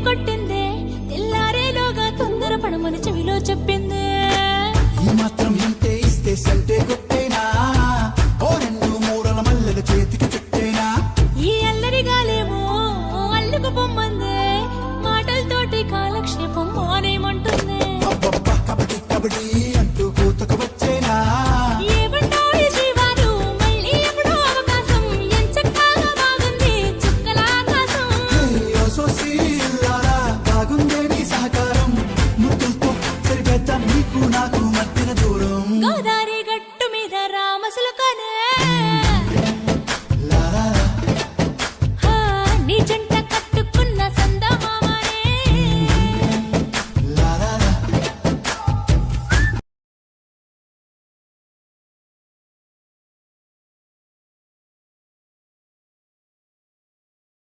కొట్టిందే తెల్లారేలోగా తొందర పడమని చెవిలో చెప్పిందే ఈ మాత్రం ఇంతే ఇస్తే సంటే కొట్టేనా ఓ రెండు మూరల మల్లెల చేతికి చుట్టేనా ఈ అల్లరి గాలేమో అల్లుకు పొమ్మందే మాటలతోటి కాలక్షేపం మానేమంటుందే అబ్బబ్బా కబడ్డీ కబడ్డీ